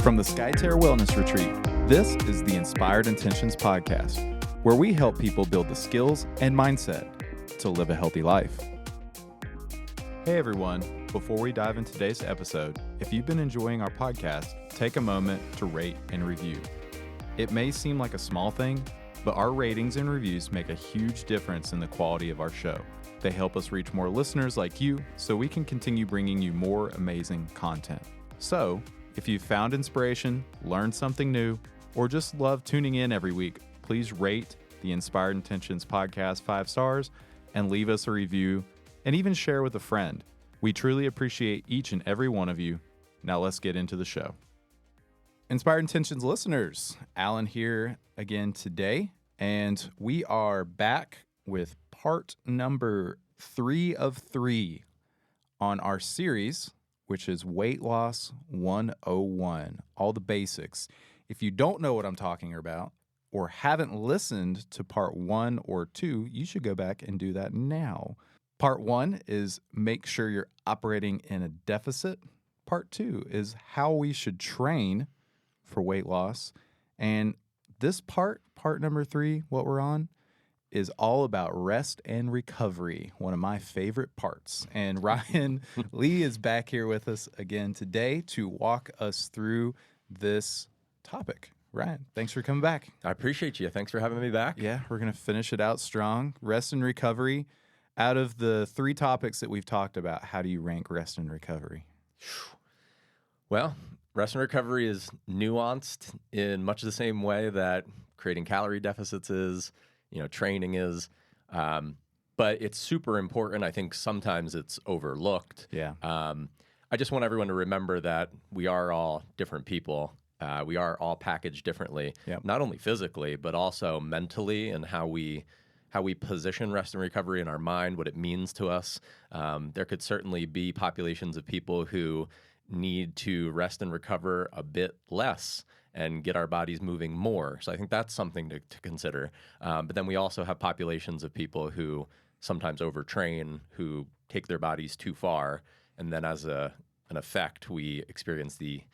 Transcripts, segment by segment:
From the Skyterra Wellness Retreat, this is the Inspired Intentions Podcast, where we help people build the skills and mindset to live a healthy life. Hey everyone, before we dive into today's episode, if you've been enjoying our podcast, take a moment to rate and review. It may seem like a small thing, but our ratings and reviews make a huge difference in the quality of our show. They help us reach more listeners like you so we can continue bringing you more amazing content. So, if you've found inspiration, learned something new, or just love tuning in every week, please rate the Inspired Intentions Podcast 5 stars and leave us a review and even share with a friend. We truly appreciate each and every one of you. Now let's get into the show. Inspired Intentions listeners, Alan here again today, and we are back with part number 3 of 3 on our series, which is Weight Loss 101, all the basics. If you don't know what I'm talking about or haven't listened to part 1 or 2, you should go back and do that now. Part 1 is make sure you're operating in a deficit. Part 2 is how we should train for weight loss. And this part number 3, what we're on, is all about rest and recovery, one of my favorite parts. And Ryan Lee is back here with us again today to walk us through this topic. Ryan, thanks for coming back. I appreciate you. Thanks for having me back. Yeah, we're going to finish it out strong. Rest and recovery. Out of the 3 topics that we've talked about, how do you rank rest and recovery? Well, rest and recovery is nuanced in much the same way that creating calorie deficits is, training is. But it's super important. I think sometimes it's overlooked. Yeah. I just want everyone to remember that we are all different people. We are all packaged differently, Not only physically, but also mentally, and how we position rest and recovery in our mind, what it means to us. There could certainly be populations of people who need to rest and recover a bit less and get our bodies moving more. So I think that's something to consider. But then we also have populations of people who sometimes overtrain, who take their bodies too far, and then as an effect, we experience the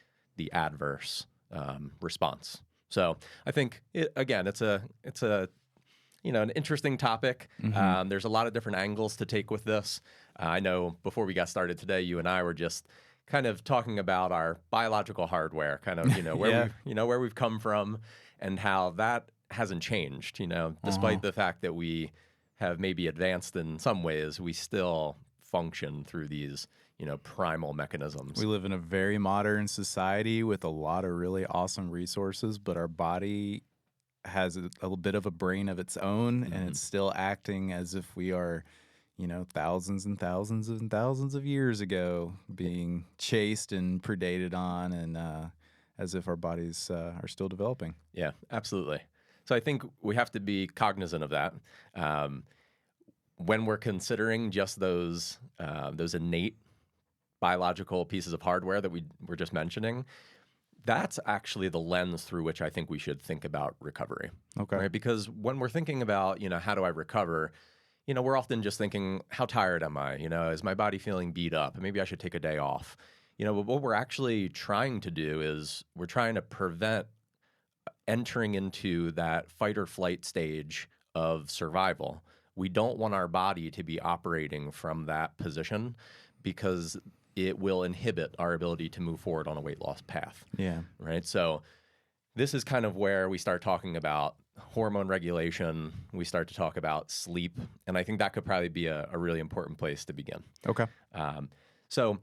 adverse response. So I think it's an interesting topic. Mm-hmm. There's a lot of different angles to take with this. I know before we got started today, you and I were just kind of talking about our biological hardware, kind of, where we've come from and how that hasn't changed, despite the fact that we have maybe advanced in some ways, we still function through these, primal mechanisms. We live in a very modern society with a lot of really awesome resources, but our body has a bit of a brain of its own, and it's still acting as if we are, thousands and thousands and thousands of years ago being chased and predated on, and as if our bodies are still developing. Yeah, absolutely. So I think we have to be cognizant of that. When we're considering just those innate biological pieces of hardware that we were just mentioning, that's actually the lens through which I think we should think about recovery. Okay. Right? Because when we're thinking about, how do I recover, we're often just thinking, how tired am I? Is my body feeling beat up? Maybe I should take a day off. But what we're actually trying to do is we're trying to prevent entering into that fight or flight stage of survival. We don't want our body to be operating from that position because it will inhibit our ability to move forward on a weight loss path. Yeah. Right. So this is kind of where we start talking about hormone regulation. We start to talk about sleep. And I think that could probably be a really important place to begin. Okay. So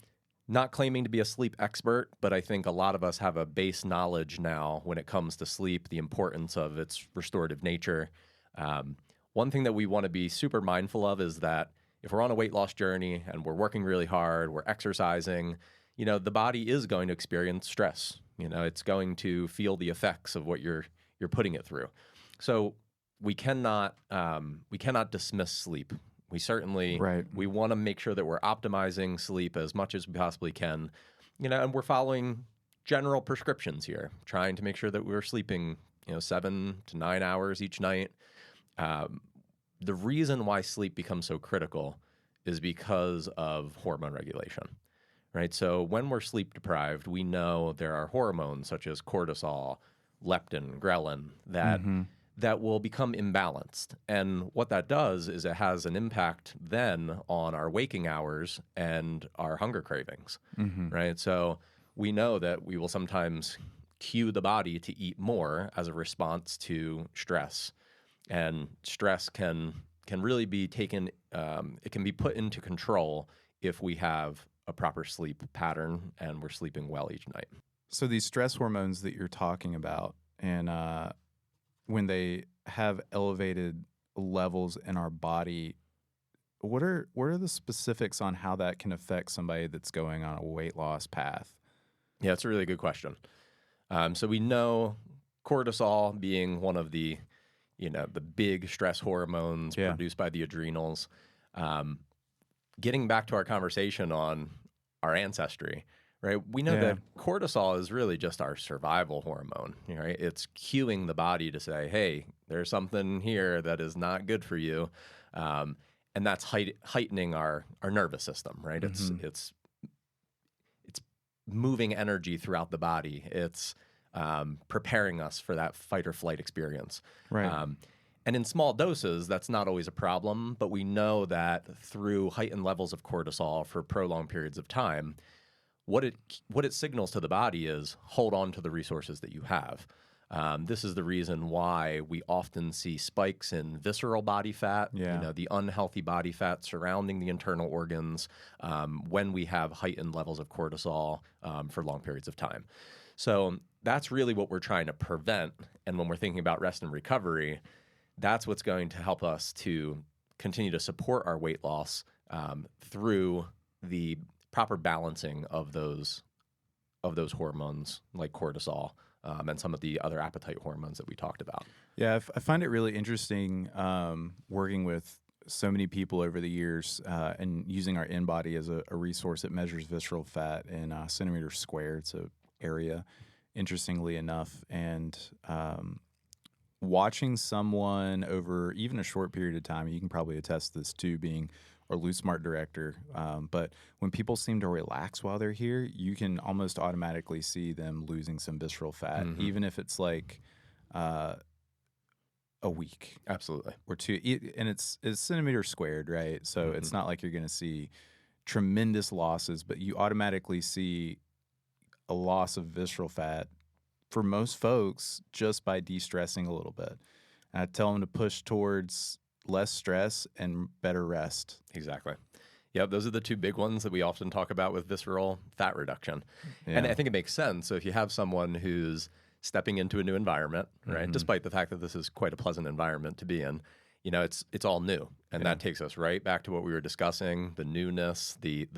not claiming to be a sleep expert, but I think a lot of us have a base knowledge now when it comes to sleep, the importance of its restorative nature. One thing that we want to be super mindful of is that if we're on a weight loss journey and we're working really hard, we're exercising, the body is going to experience stress. It's going to feel the effects of what you're putting it through. So we cannot dismiss sleep. We certainly we want to make sure that we're optimizing sleep as much as we possibly can, and we're following general prescriptions here, trying to make sure that we're sleeping, 7 to 9 hours each night. The reason why sleep becomes so critical is because of hormone regulation, right? So when we're sleep deprived, we know there are hormones such as cortisol, leptin, ghrelin that will become imbalanced. And what that does is it has an impact then on our waking hours and our hunger cravings, right? So we know that we will sometimes cue the body to eat more as a response to stress. And stress can really be taken, it can be put into control if we have a proper sleep pattern and we're sleeping well each night. So these stress hormones that you're talking about, and when they have elevated levels in our body, what are the specifics on how that can affect somebody that's going on a weight loss path? Yeah, it's a really good question. So we know cortisol being one of the big stress hormones produced by the adrenals. Getting back to our conversation on our ancestry, right? We know that cortisol is really just our survival hormone, right? It's cueing the body to say, hey, there's something here that is not good for you. And that's heightening our nervous system, right? It's moving energy throughout the body. It's preparing us for that fight or flight experience. Right. And in small doses, that's not always a problem, but we know that through heightened levels of cortisol for prolonged periods of time, what it signals to the body is hold on to the resources that you have. This is the reason why we often see spikes in visceral body fat, the unhealthy body fat surrounding the internal organs when we have heightened levels of cortisol for long periods of time. So that's really what we're trying to prevent. And when we're thinking about rest and recovery, that's what's going to help us to continue to support our weight loss through the proper balancing of those hormones like cortisol and some of the other appetite hormones that we talked about. Yeah, I find it really interesting working with so many people over the years and using our InBody as a resource that measures visceral fat in centimeters squared. It's an area, interestingly enough, and watching someone over even a short period of time, you can probably attest this too, being our Lose Smart director. But when people seem to relax while they're here, you can almost automatically see them losing some visceral fat, even if it's like a week. Absolutely. Or two. And it's centimeters squared, right? So it's not like you're going to see tremendous losses, but you automatically see a loss of visceral fat for most folks just by de-stressing a little bit. And I tell them to push towards less stress and better rest. Exactly. Yeah, those are the two big ones that we often talk about with visceral fat reduction. Yeah. And I think it makes sense. So if you have someone who's stepping into a new environment, right, despite the fact that this is quite a pleasant environment to be in, it's all new. And that takes us right back to what we were discussing, the newness, the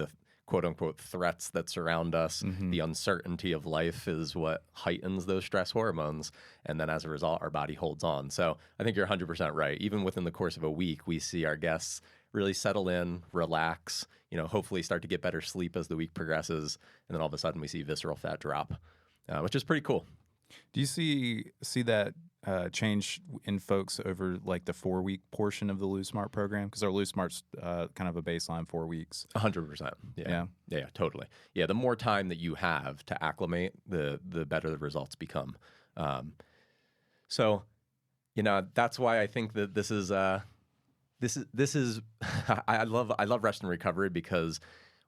quote unquote threats that surround us. The uncertainty of life is what heightens those stress hormones. And then as a result, our body holds on. So I think you're 100% right. Even within the course of a week, we see our guests really settle in, relax, hopefully start to get better sleep as the week progresses. And then all of a sudden we see visceral fat drop, which is pretty cool. Do you see that change in folks over like the 4-week portion of the Lose Smart program? Because our Lose Smart's kind of a baseline 4 weeks. 100%. Yeah, totally. Yeah, the more time that you have to acclimate, the better the results become. So, that's why I think that this is I love rest and recovery, because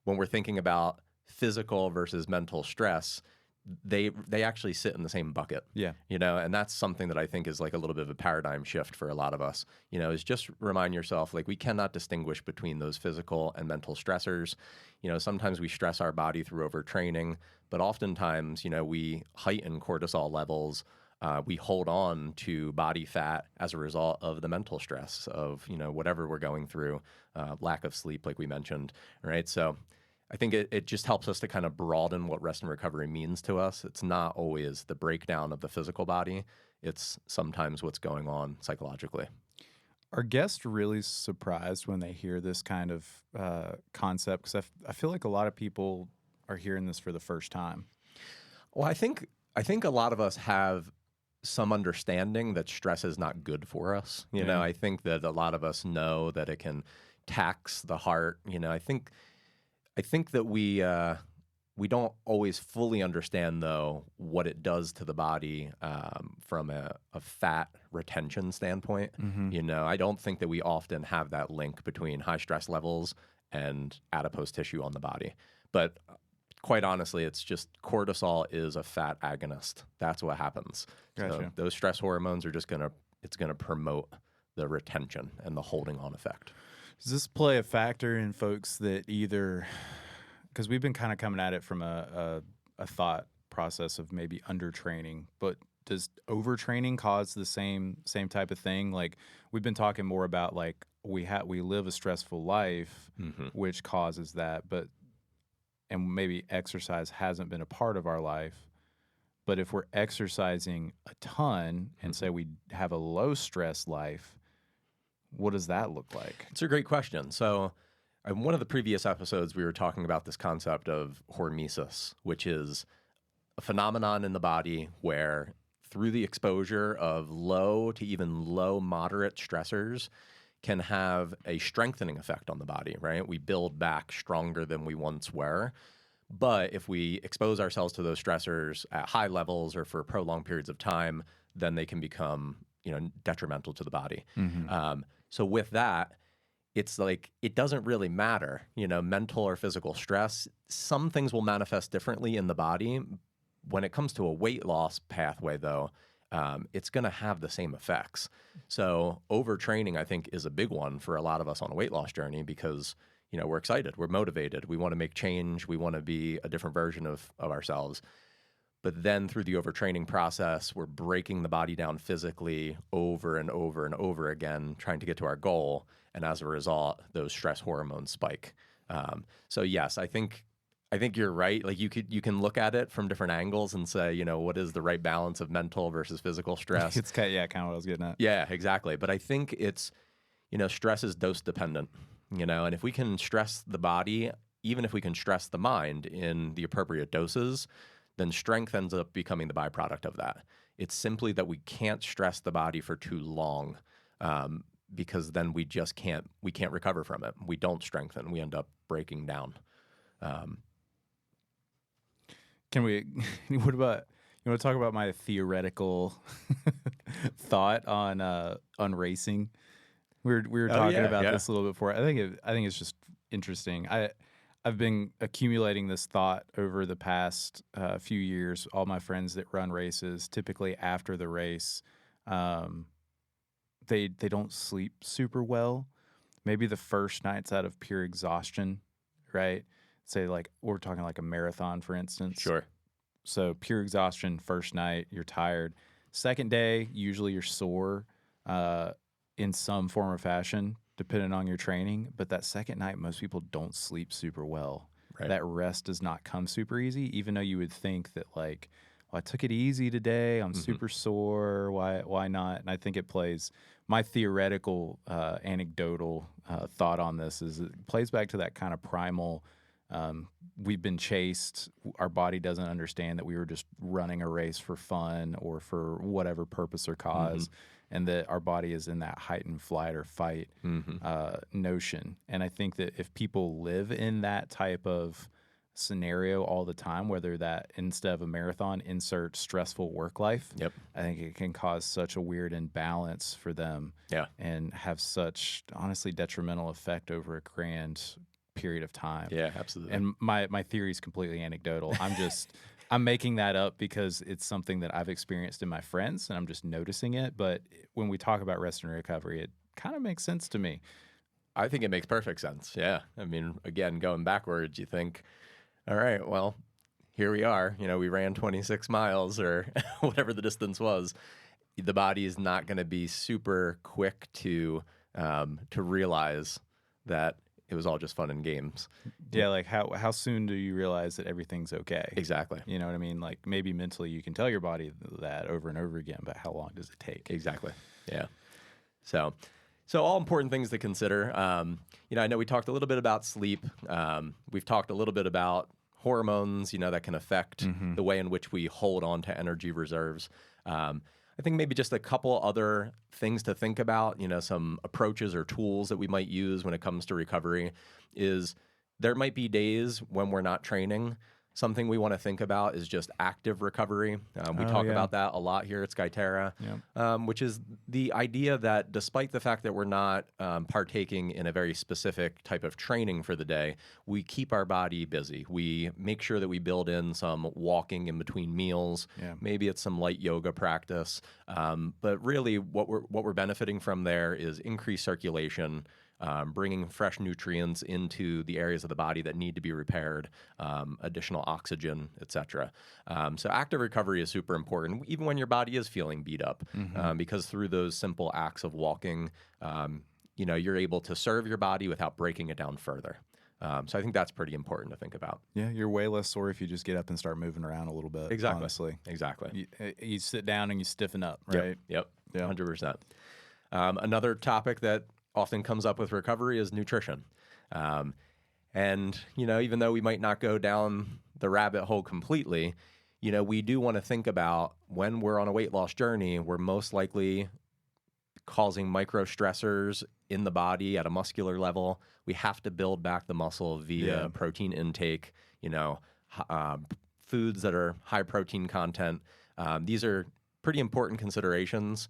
when we're thinking about physical versus mental stress, they actually sit in the same bucket. Yeah. And that's something that I think is like a little bit of a paradigm shift for a lot of us, is just remind yourself, like, we cannot distinguish between those physical and mental stressors. Sometimes we stress our body through overtraining, but oftentimes, we heighten cortisol levels. We hold on to body fat as a result of the mental stress of, whatever we're going through, lack of sleep, like we mentioned, right? So I think it just helps us to kind of broaden what rest and recovery means to us. It's not always the breakdown of the physical body. It's sometimes what's going on psychologically. Are guests really surprised when they hear this kind of concept? Because I feel like a lot of people are hearing this for the first time. Well, I think a lot of us have some understanding that stress is not good for us. I think that a lot of us know that it can tax the heart. I think that we We don't always fully understand, though, what it does to the body from a fat retention standpoint. I don't think that we often have that link between high stress levels and adipose tissue on the body. But quite honestly, it's just cortisol is a fat agonist. That's what happens. Gotcha. So those stress hormones are just it's gonna promote the retention and the holding on effect. Does this play a factor in folks that either... Because we've been kind of coming at it from a thought process of maybe undertraining, but does overtraining cause the same type of thing? Like we've been talking more about like we live a stressful life, which causes that, and maybe exercise hasn't been a part of our life. But if we're exercising a ton and say we have a low stress life, what does that look like? It's a great question. So in one of the previous episodes, we were talking about this concept of hormesis, which is a phenomenon in the body where through the exposure of low to even low moderate stressors can have a strengthening effect on the body, right? We build back stronger than we once were. But if we expose ourselves to those stressors at high levels or for prolonged periods of time, then they can become, detrimental to the body. So with that, it's like it doesn't really matter, mental or physical stress. Some things will manifest differently in the body. When it comes to a weight loss pathway, though, it's going to have the same effects. So overtraining, I think, is a big one for a lot of us on a weight loss journey because, we're excited, we're motivated, we want to make change, we want to be a different version of ourselves. But then through the overtraining process, we're breaking the body down physically over and over and over again, trying to get to our goal. And as a result, those stress hormones spike. So yes, I think you're right. Like you can look at it from different angles and say, what is the right balance of mental versus physical stress? It's kind of what I was getting at. Yeah, exactly. But I think it's, stress is dose dependent, and if we can stress the body, even if we can stress the mind in the appropriate doses, then strength ends up becoming the byproduct of that. It's simply that we can't stress the body for too long because then we can't recover from it. We don't strengthen. We end up breaking down. What about, you want to talk about my theoretical thought on racing? We were talking about this a little bit before. I think it's just interesting. I've been accumulating this thought over the past few years. All my friends that run races, typically after the race, they don't sleep super well. Maybe the first night's out of pure exhaustion, right? Say like we're talking like a marathon, for instance. Sure. So pure exhaustion, first night, you're tired. Second day, usually you're sore in some form or fashion, depending on your training. But that second night, most people don't sleep super well. Right. That rest does not come super easy, even though you would think that like, well, I took it easy today. I'm super sore. Why not? And I think it plays, my theoretical, anecdotal thought on this is it plays back to that kind of primal, we've been chased. Our body doesn't understand that we were just running a race for fun or for whatever purpose or cause. And that our body is in that heightened flight or fight notion. And I think that if people live in that type of scenario all the time, whether that instead of a marathon, insert stressful work life, I think it can cause such a weird imbalance for them and have such honestly detrimental effect over a grand period of time. Yeah, absolutely. And my theory is completely anecdotal. I'm making that up because it's something that I've experienced in my friends, and I'm just noticing it. But when we talk about rest and recovery, it kind of makes sense to me. I think it makes perfect sense. Yeah. I mean, again, going backwards, you think, all right, well, here we are. We ran 26 miles or whatever the distance was. The body is not going to be super quick to realize that it was all just fun and games. Yeah, like how soon do you realize that everything's okay? Exactly. You know what I mean? Like maybe mentally you can tell your body that over and over again, but how long does it take? Exactly. Yeah. So all important things to consider. I know we talked a little bit about sleep. We've talked a little bit about hormones, that can affect the way in which we hold on to energy reserves. I think maybe just a couple other things to think about, some approaches or tools that we might use when it comes to recovery is there might be days when we're not training. something we want to think about is just active recovery. We talk about that a lot here at Skyterra, which is the idea that despite the fact that we're not partaking in a very specific type of training for the day, we keep our body busy. We make sure that we build in some walking in between meals. Maybe it's some light yoga practice. But really what we're benefiting from there is increased circulation, bringing fresh nutrients into the areas of the body that need to be repaired, additional oxygen, etc. So active recovery is super important, even when your body is feeling beat up, because through those simple acts of walking, you're able to serve your body without breaking it down further. So I think that's pretty important to think about. Yeah, you're way less sore if you just get up and start moving around a little bit. Exactly. Honestly. Exactly. You sit down and you stiffen up, right? Yep. 100%. Another topic that often comes up with recovery is nutrition. And, even though we might not go down the rabbit hole completely, we do want to think about when we're on a weight loss journey, we're most likely causing micro stressors in the body at a muscular level. We have to build back the muscle via protein intake, foods that are high protein content. These are pretty important considerations.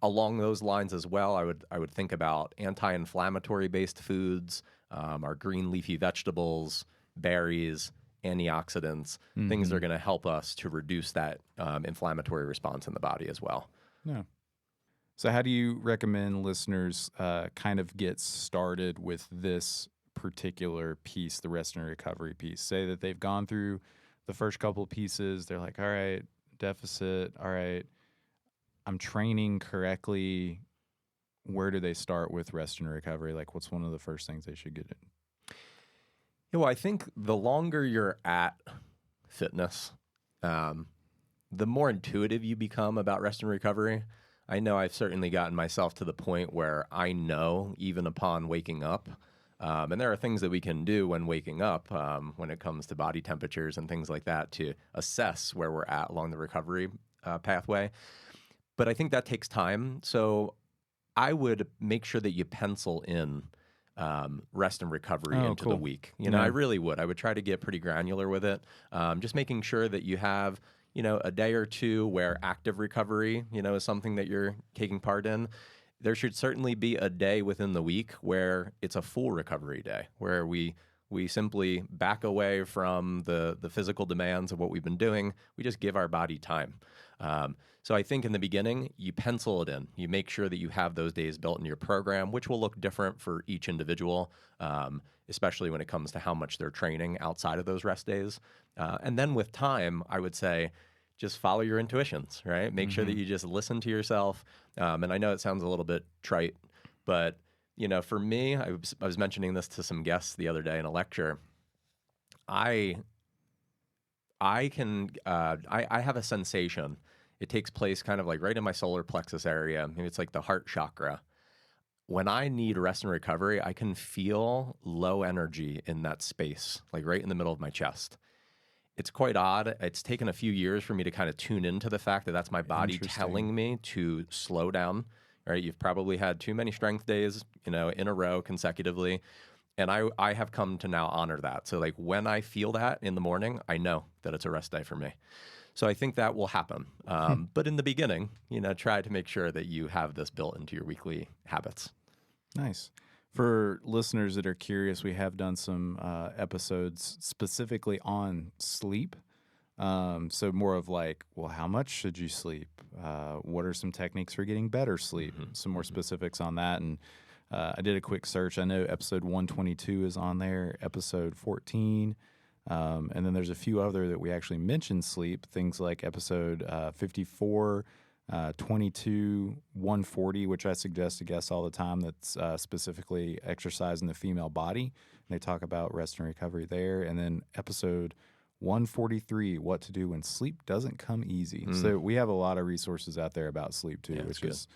Along those lines as well, I would think about anti-inflammatory based foods, our green leafy vegetables, berries, antioxidants, things that are going to help us to reduce that inflammatory response in the body as well. Yeah. So how do you recommend listeners kind of get started with this particular piece, the rest and recovery piece? Say that they've gone through the first couple of pieces. They're like, all right, deficit. All right, I'm training correctly. Where do they start with rest and recovery? Like, what's one of the first things they should get in? Yeah, well, I think the longer you're at fitness, the more intuitive you become about rest and recovery. I know I've certainly gotten myself to the point where I know even upon waking up, and there are things that we can do when waking up when it comes to body temperatures and things like that to assess where we're at along the recovery pathway. But I think that takes time. So I would make sure that you pencil in rest and recovery into the week. I really would. I would try to get pretty granular with it. Just making sure that you have, a day or two where active recovery, is something that you're taking part in. There should certainly be a day within the week where it's a full recovery day, where we simply back away from the physical demands of what we've been doing. We just give our body time. So I think in the beginning, you pencil it in. You make sure that you have those days built into your program, which will look different for each individual, especially when it comes to how much they're training outside of those rest days. And then with time, I would say just follow your intuitions, right? Make sure that you just listen to yourself. And I know it sounds a little bit trite, but for me, I was mentioning this to some guests the other day in a lecture. I have a sensation. It takes place kind of like right in my solar plexus area. Maybe it's like the heart chakra. When I need rest and recovery, I can feel low energy in that space, like right in the middle of my chest. It's quite odd. It's taken a few years for me to kind of tune into the fact that that's my body telling me to slow down. Right? You've probably had too many strength days, in a row consecutively. And I have come to now honor that. So like when I feel that in the morning, I know that it's a rest day for me. So I think that will happen. But in the beginning, try to make sure that you have this built into your weekly habits. Nice. For listeners that are curious, we have done some episodes specifically on sleep. So more of like, well, how much should you sleep? What are some techniques for getting better sleep? Some more specifics on that. And I did a quick search. I know episode 122 is on there, episode 14. And then there's a few other that we actually mentioned sleep, things like episode 54, 22, 140, which I suggest to guests all the time. That's specifically exercise in the female body. And they talk about rest and recovery there. And then episode 143, what to do when sleep doesn't come easy. So we have a lot of resources out there about sleep too, which is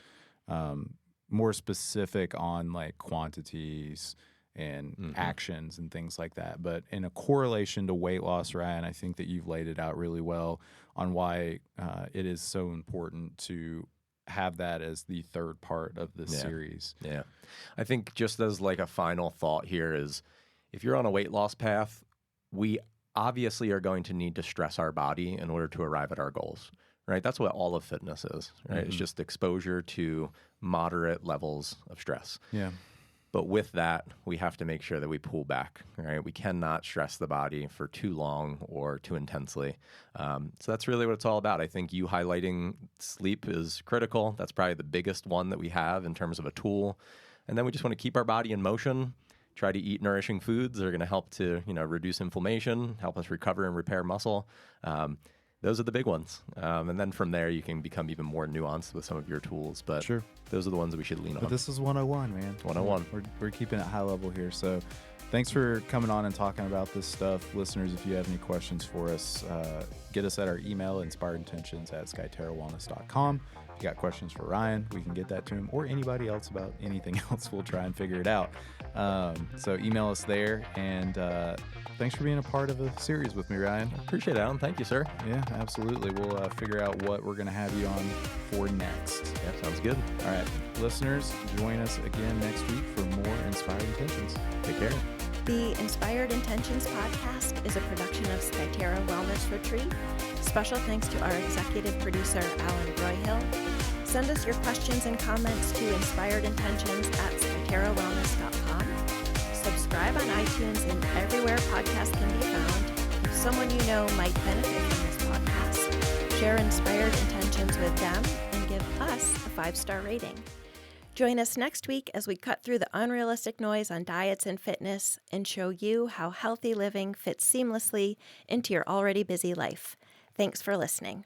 more specific on like quantities and actions and things like that. But in a correlation to weight loss, Ryan, I think that you've laid it out really well on why it is so important to have that as the third part of this series. Yeah. I think just as like a final thought here is if you're on a weight loss path, we obviously are going to need to stress our body in order to arrive at our goals, right? That's what all of fitness is, right? It's just exposure to moderate levels of stress. Yeah. But with that, we have to make sure that we pull back, right? We cannot stress the body for too long or too intensely. So that's really what it's all about. I think you highlighting sleep is critical. That's probably the biggest one that we have in terms of a tool. And then we just want to keep our body in motion, try to eat nourishing foods that are going to help to, reduce inflammation, help us recover and repair muscle. Those are the big ones. And then from there, you can become even more nuanced with some of your tools. But Sure. those are the ones that we should lean on. But this is 101, man. 101. We're keeping it high level here. So thanks for coming on and talking about this stuff. Listeners, if you have any questions for us, get us at our email, inspiredintentions@skyterrawellness.com. If you got questions for Ryan, we can get that to him, or anybody else about anything else. We'll try and figure it out. So email us there. And thanks for being a part of a series with me, Ryan. Appreciate it, Alan. Thank you, sir. Yeah, absolutely. We'll figure out what we're going to have you on for next. Yeah, sounds good. All right, listeners, join us again next week for more Inspired Intentions. Take care. The Inspired Intentions podcast is a production of Skyterra Wellness Retreat. Special thanks to our executive producer, Alan Broyhill. Send us your questions and comments to inspiredintentions@skyterrawellness.com. Subscribe on iTunes and everywhere podcasts can be found. If someone you know might benefit from this podcast, share Inspired Intentions with them and give us a 5-star rating. Join us next week as we cut through the unrealistic noise on diets and fitness and show you how healthy living fits seamlessly into your already busy life. Thanks for listening.